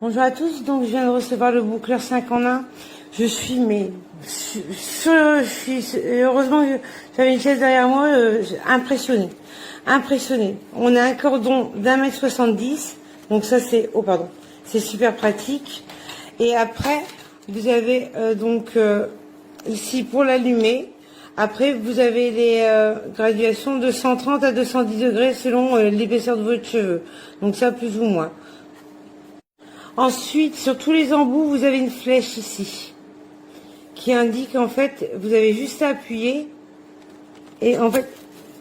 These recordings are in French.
Bonjour à tous, donc je viens de recevoir le boucleur 5 en 1. Je suis heureusement que j'avais une chaise derrière moi, impressionnée. Impressionnée. On a un cordon d'1,70 m, donc ça c'est, oh pardon, c'est super pratique. Et après, vous avez ici pour l'allumer. Après, vous avez les graduations de 130 à 210 degrés selon l'épaisseur de votre cheveux. Donc ça, plus ou moins. Ensuite, sur tous les embouts, vous avez une flèche ici qui indique en fait, vous avez juste à appuyer et en fait,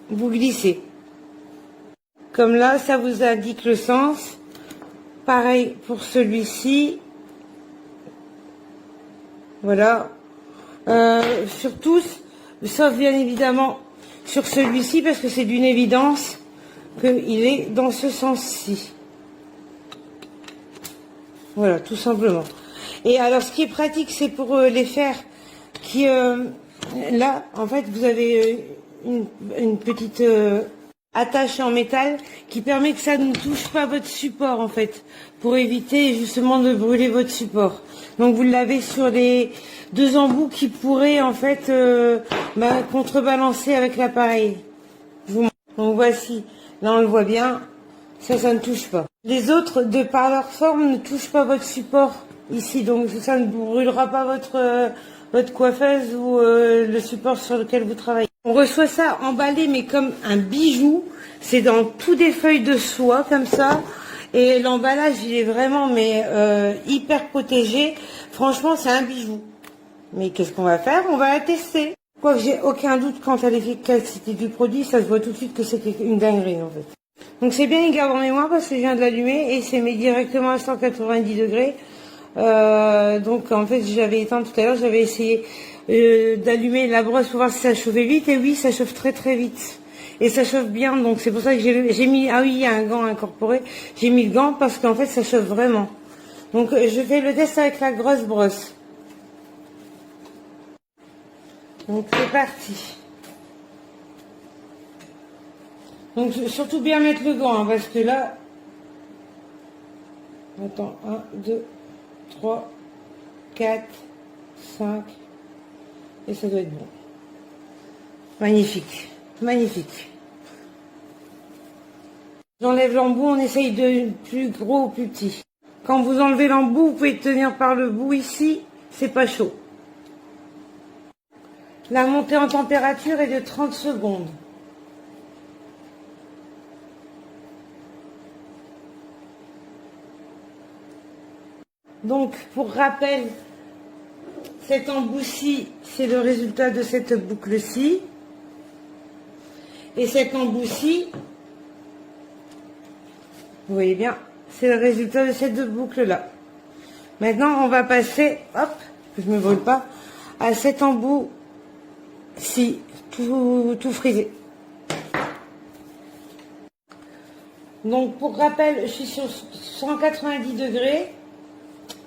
vous glissez. Comme là, ça vous indique le sens. Pareil pour celui-ci. Voilà. Sur tous, sauf bien évidemment sur celui-ci parce que c'est d'une évidence qu'il est dans ce sens-ci. Voilà, tout simplement. Et alors, ce qui est pratique, c'est pour les fers qui... là, en fait, vous avez une petite attache en métal qui permet que ça ne touche pas votre support, en fait, pour éviter justement de brûler votre support. Donc, vous l'avez sur les deux embouts qui pourraient, en fait, contrebalancer avec l'appareil. Donc, voici. Là, on le voit bien. Ça ne touche pas. Les autres, de par leur forme, ne touchent pas votre support ici. Donc ça ne brûlera pas votre coiffeuse ou le support sur lequel vous travaillez. On reçoit ça emballé, mais comme un bijou. C'est dans tout des feuilles de soie, comme ça. Et l'emballage, il est vraiment hyper protégé. Franchement, c'est un bijou. Mais qu'est-ce qu'on va faire? On va la tester. Quoique j'ai aucun doute quant à l'efficacité du produit, ça se voit tout de suite que c'était une dinguerie, en fait. Donc c'est bien, il garde en mémoire parce que je viens de l'allumer et c'est mis directement à 190 degrés. Donc en fait j'avais éteint tout à l'heure, j'avais essayé d'allumer la brosse pour voir si ça chauffait vite et oui, ça chauffe très très vite. Et ça chauffe bien, donc c'est pour ça que j'ai mis, ah oui, il y a un gant incorporé, j'ai mis le gant parce qu'en fait ça chauffe vraiment. Donc je fais le test avec la grosse brosse. Donc c'est parti. Donc surtout bien mettre le gant, hein, parce que là... Attends, 1, 2, 3, 4, 5... Et ça doit être bon. Magnifique, magnifique. J'enlève l'embout, on essaye de plus gros ou plus petit. Quand vous enlevez l'embout, vous pouvez tenir par le bout ici, c'est pas chaud. La montée en température est de 30 secondes. Donc, pour rappel, cet embout-ci, c'est le résultat de cette boucle-ci. Et cet embout-ci, vous voyez bien, c'est le résultat de ces deux boucles-là. Maintenant, on va passer, hop, que je ne me brûle pas, à cet embout-ci, tout frisé. Donc, pour rappel, je suis sur 190 degrés.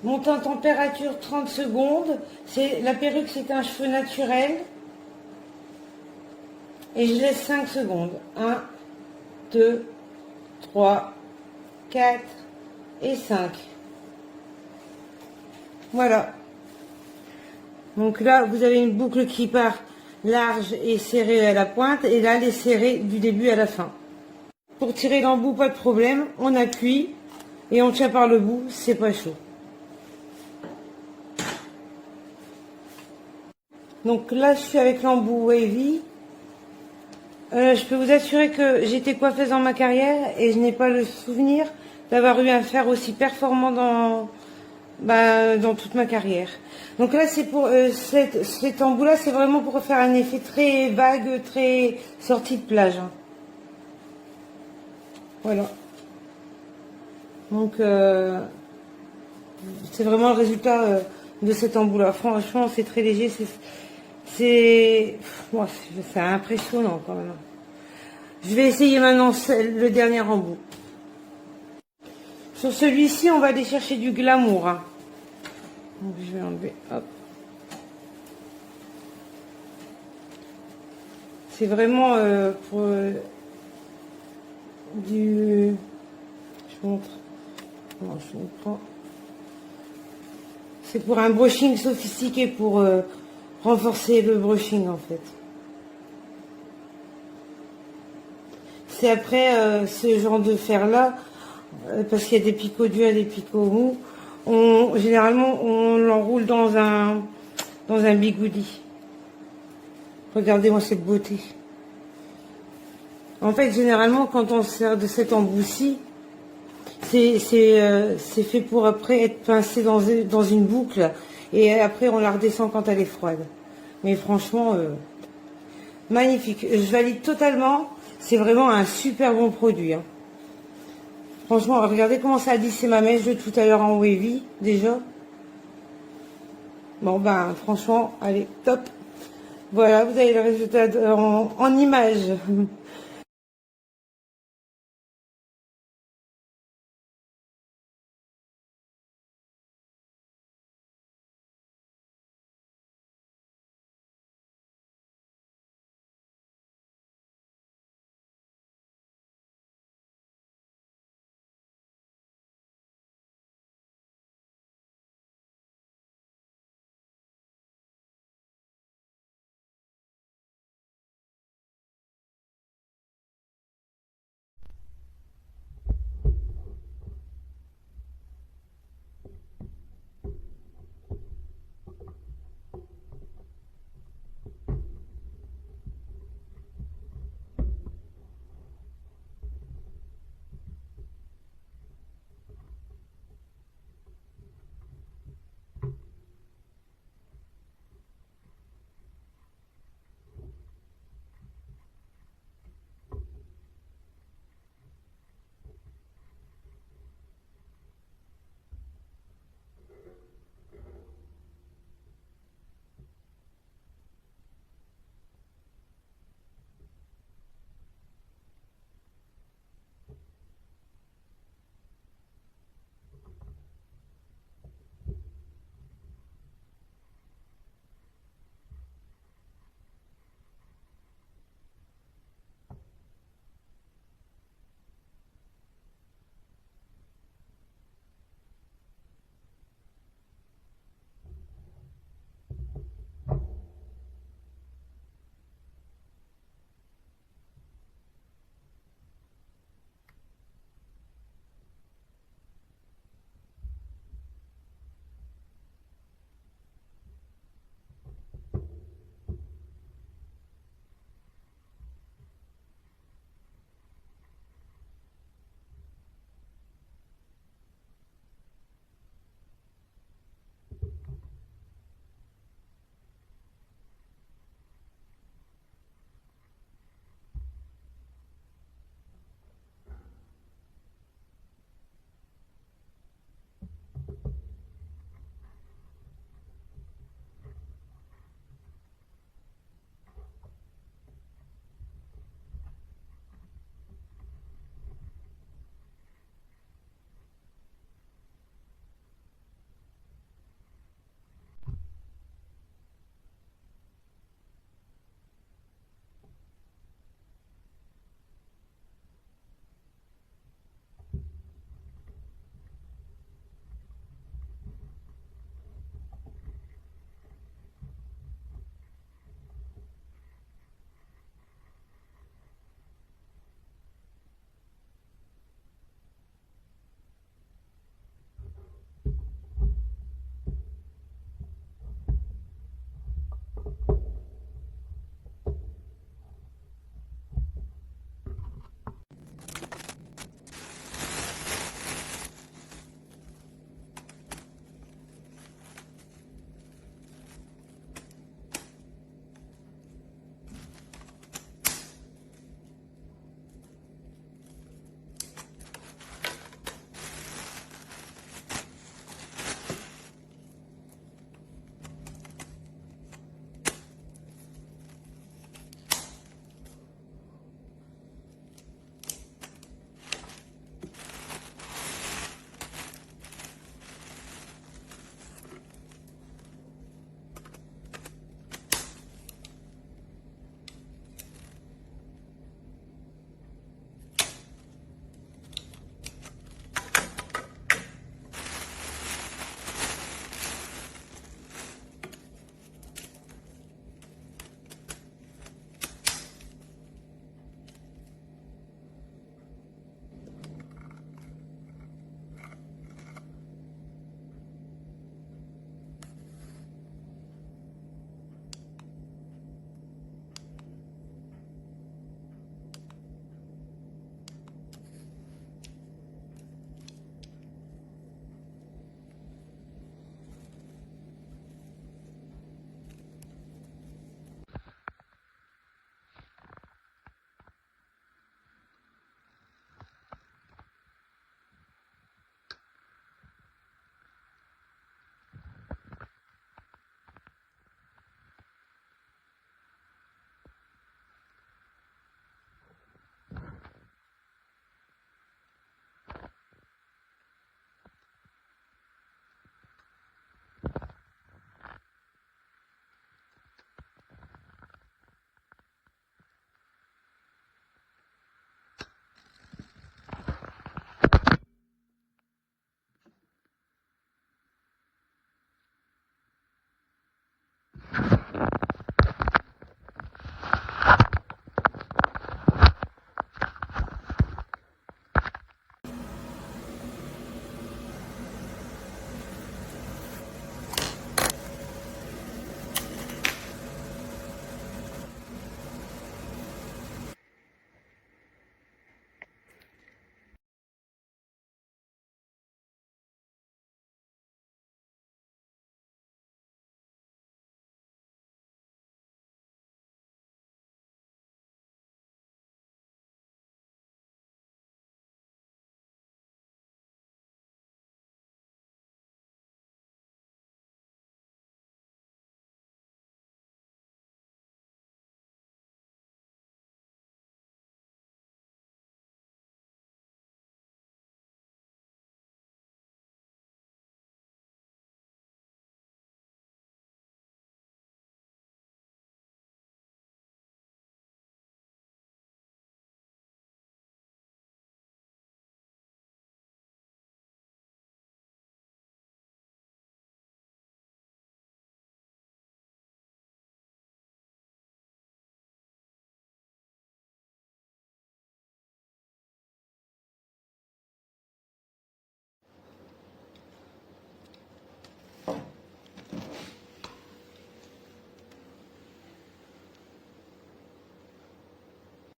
Montée en température 30 secondes. La perruque, c'est un cheveu naturel. Et je laisse 5 secondes. 1, 2, 3, 4 et 5. Voilà. Donc là, vous avez une boucle qui part large et serrée à la pointe. Et là, elle est serrée du début à la fin. Pour tirer l'embout, pas de problème. On appuie et on tient par le bout. C'est pas chaud. Donc là, je suis avec l'embout wavy. Je peux vous assurer que j'étais coiffeuse dans ma carrière et je n'ai pas le souvenir d'avoir eu un fer aussi performant dans toute ma carrière. Donc là, c'est pour cet embout-là, c'est vraiment pour faire un effet très vague, très sortie de plage. Hein. Voilà. Donc, c'est vraiment le résultat de cet embout-là. Franchement, c'est très léger. C'est impressionnant quand même. Je vais essayer maintenant le dernier embout. Sur celui-ci, on va aller chercher du glamour. Hein. Donc je vais enlever. Hop. C'est vraiment pour du... Je vous montre. Comment je vous prends. C'est pour un brushing sophistiqué, pour renforcer le brushing en fait. C'est après ce genre de fer là, parce qu'il y a des picots durs et des picots mous, généralement on l'enroule dans un bigoudi. Regardez-moi cette beauté. En fait, généralement, quand on sert de cet emboussi, c'est fait pour après être pincé dans une boucle et après on la redescend quand elle est froide. Mais franchement, magnifique. Je valide totalement. C'est vraiment un super bon produit. Hein. Franchement, regardez comment ça a lissé ma mèche de tout à l'heure en wavy, déjà. Bon, ben, franchement, allez, top. Voilà, vous avez le résultat en image.